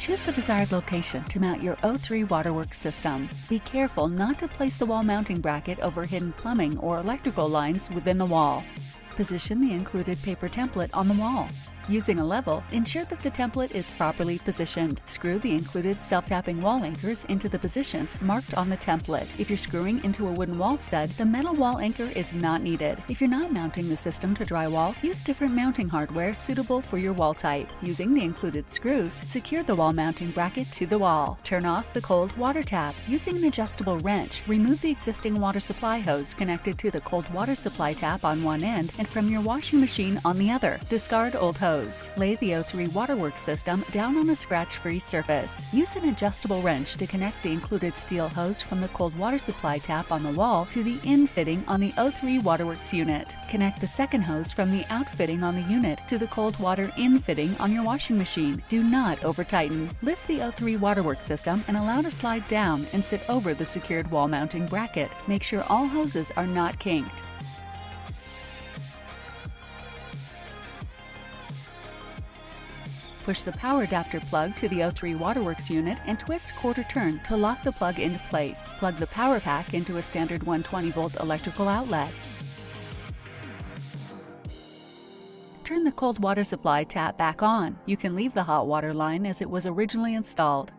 Choose the desired location to mount your O3waterworks system. Be careful not to place the wall mounting bracket over hidden plumbing or electrical lines within the wall. Position the included paper template on the wall. Using a level, ensure that the template is properly positioned. Screw the included self-tapping wall anchors into the positions marked on the template. If you're screwing into a wooden wall stud, the metal wall anchor is not needed. If you're not mounting the system to drywall, use different mounting hardware suitable for your wall type. Using the included screws, secure the wall mounting bracket to the wall. Turn off the cold water tap. Using an adjustable wrench, remove the existing water supply hose connected to the cold water supply tap on one end and from your washing machine on the other. Discard old hose. Lay the O3waterworks system down on a scratch-free surface. Use an adjustable wrench to connect the included steel hose from the cold water supply tap on the wall to the in fitting on the O3waterworks unit. Connect the second hose from the out fitting on the unit to the cold water in fitting on your washing machine. Do not over-tighten. Lift the O3waterworks system and allow to slide down and sit over the secured wall mounting bracket. Make sure all hoses are not kinked. Push the power adapter plug to the O3waterworks unit and twist quarter turn to lock the plug into place. Plug the power pack into a standard 120-volt electrical outlet. Turn the cold water supply tap back on. You can leave the hot water line as it was originally installed.